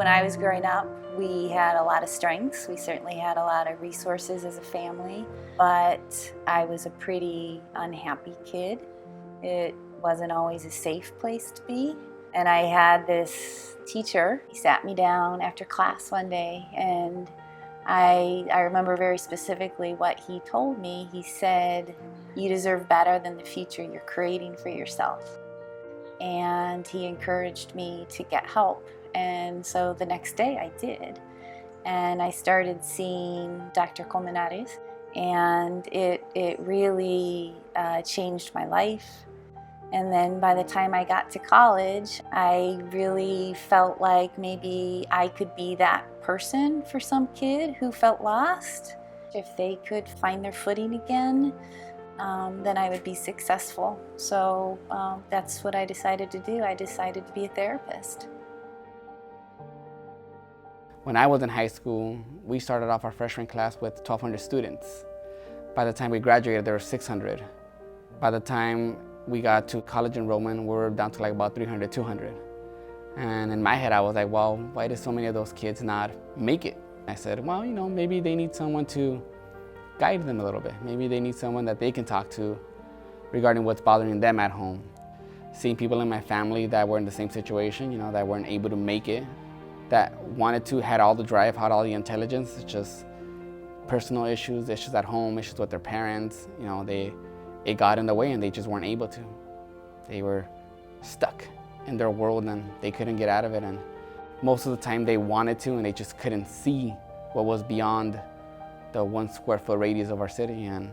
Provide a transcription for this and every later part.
When I was growing up, we had a lot of strengths. We certainly had a lot of resources as a family, but I was a pretty unhappy kid. It wasn't always a safe place to be. And I had this teacher. He sat me down after class one day, and I remember very specifically what he told me. He said, "You deserve better than the future you're creating for yourself." And he encouraged me to get help. And so the next day I did. And I started seeing Dr. Colmenares, and it really changed my life. And then by the time I got to college, I really felt like maybe I could be that person for some kid who felt lost. If they could find their footing again, then I would be successful. So that's what I decided to do. I decided to be a therapist. When I was in high school, we started off our freshman class with 1,200 students. By the time we graduated, there were 600. By the time we got to college enrollment, we were down to like about 300, 200. And in my head, I was like, well, why did so many of those kids not make it? I said, well, maybe they need someone to guide them a little bit. Maybe they need someone that they can talk to regarding what's bothering them at home. Seeing people in my family that were in the same situation, that weren't able to make it, that wanted to, had all the drive, had all the intelligence, it's just personal issues at home, issues with their parents, it got in the way and they just weren't able to. They were stuck in their world and they couldn't get out of it. And most of the time they wanted to and they just couldn't see what was beyond the 1 square foot radius of our city. And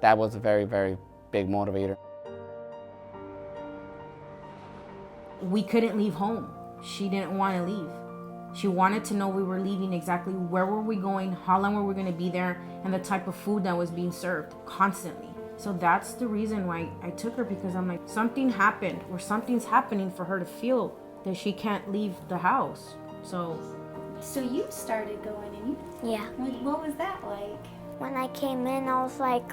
that was a very, very big motivator. We couldn't leave home. She didn't want to leave. She wanted to know we were leaving, exactly where were we going, how long were we going to be there, and the type of food that was being served constantly. So that's the reason why I took her, because I'm like, something happened or something's happening for her to feel that she can't leave the house. So you started going and Yeah. what was that like? When I came in, I was like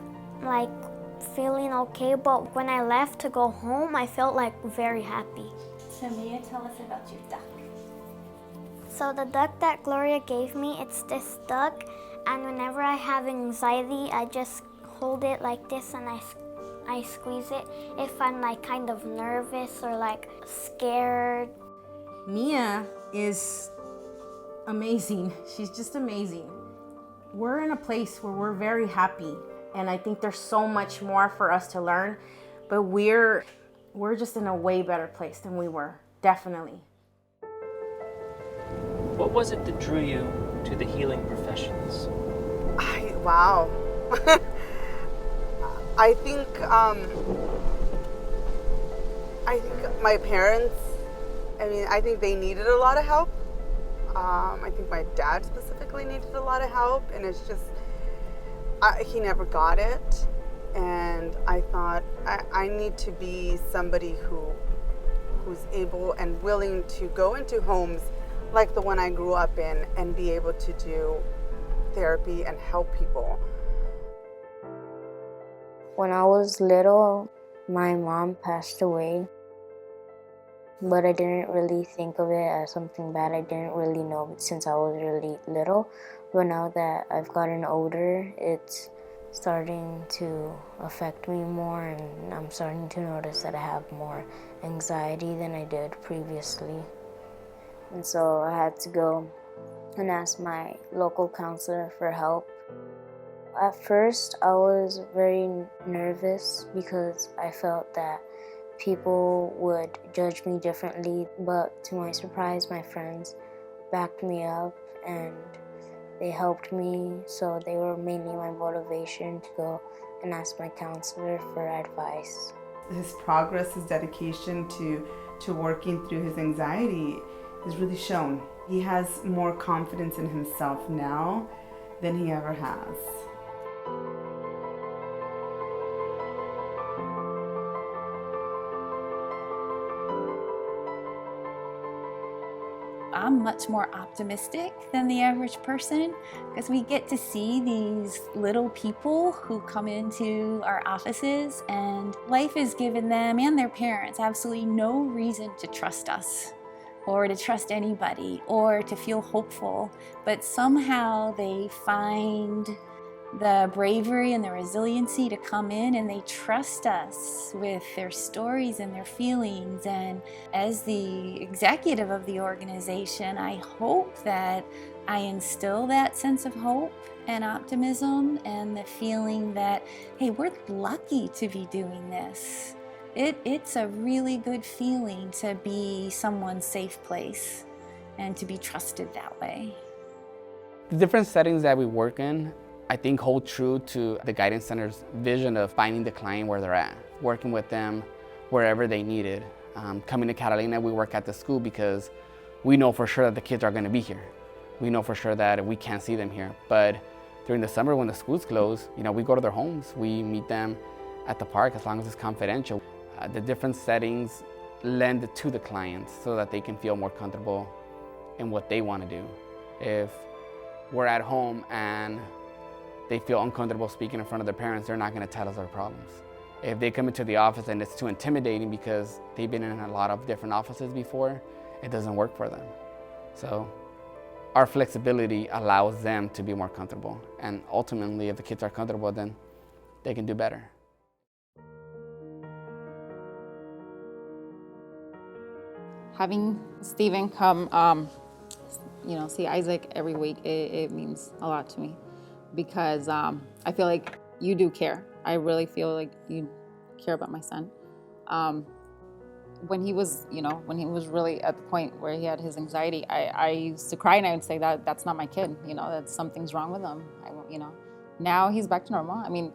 feeling okay, but when I left to go home, I felt like very happy. So Mia, tell us about your duck. So the duck that Gloria gave me, it's this duck, and whenever I have anxiety, I just hold it like this and I squeeze it if I'm like kind of nervous or like scared. Mia is amazing. She's just amazing. We're in a place where we're very happy, and I think there's so much more for us to learn, but we're just in a way better place than we were, definitely. What was it that drew you to the healing professions? Wow. I think my parents, I think they needed a lot of help. I think my dad specifically needed a lot of help, and it's just, he never got it. And I thought, I need to be somebody who's able and willing to go into homes like the one I grew up in and be able to do therapy and help people. When I was little, my mom passed away, but I didn't really think of it as something bad. I didn't really know it since I was really little, but now that I've gotten older, it's starting to affect me more, and I'm starting to notice that I have more anxiety than I did previously. And so I had to go and ask my local counselor for help. At first, I was very nervous because I felt that people would judge me differently, but to my surprise, my friends backed me up and they helped me, so they were mainly my motivation to go and ask my counselor for advice. His progress, his dedication to working through his anxiety is really shown. He has more confidence in himself now than he ever has. I'm much more optimistic than the average person because we get to see these little people who come into our offices, and life has given them and their parents absolutely no reason to trust us. or to trust anybody or to feel hopeful, but somehow they find the bravery and the resiliency to come in and they trust us with their stories and their feelings. And as the executive of the organization, I hope that I instill that sense of hope and optimism and the feeling that, hey, we're lucky to be doing this. It's a really good feeling to be someone's safe place and to be trusted that way. The different settings that we work in, I think, hold true to the Guidance Center's vision of finding the client where they're at, working with them wherever they need it. Coming to Catalina, we work at the school because we know for sure that the kids are going to be here. We know for sure that we can't see them here. But during the summer when the schools close, we go to their homes. We meet them at the park as long as it's confidential. The different settings lend to the clients so that they can feel more comfortable in what they want to do. If we're at home and they feel uncomfortable speaking in front of their parents, they're not going to tell us their problems. If they come into the office and it's too intimidating because they've been in a lot of different offices before, it doesn't work for them. So our flexibility allows them to be more comfortable. And ultimately, if the kids are comfortable, then they can do better. Having Steven come, see Isaac every week, it means a lot to me because I feel like you do care. I really feel like you care about my son. When he was really at the point where he had his anxiety, I used to cry and I would say that's not my kid. That something's wrong with him. Now he's back to normal. I mean,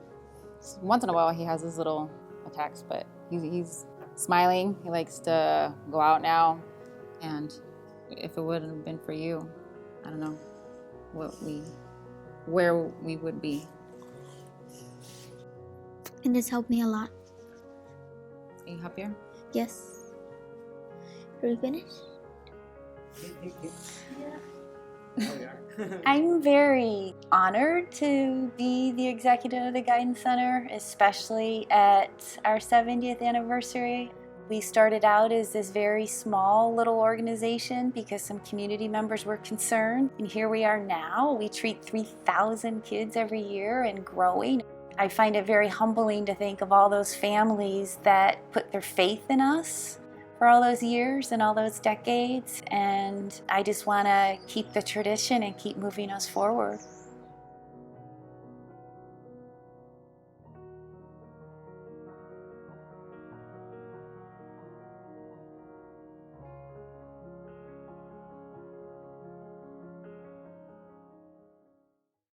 once in a while he has his little attacks, but he's smiling. He likes to go out now, and if it wouldn't have been for you, I don't know where we would be. And it's helped me a lot. Are you happier? Yes. Are we finished? I'm very honored to be the executive of the Guidance Center, especially at our 70th anniversary. We started out as this very small little organization because some community members were concerned. And here we are now. We treat 3,000 kids every year and growing. I find it very humbling to think of all those families that put their faith in us for all those years and all those decades. And I just want to keep the tradition and keep moving us forward.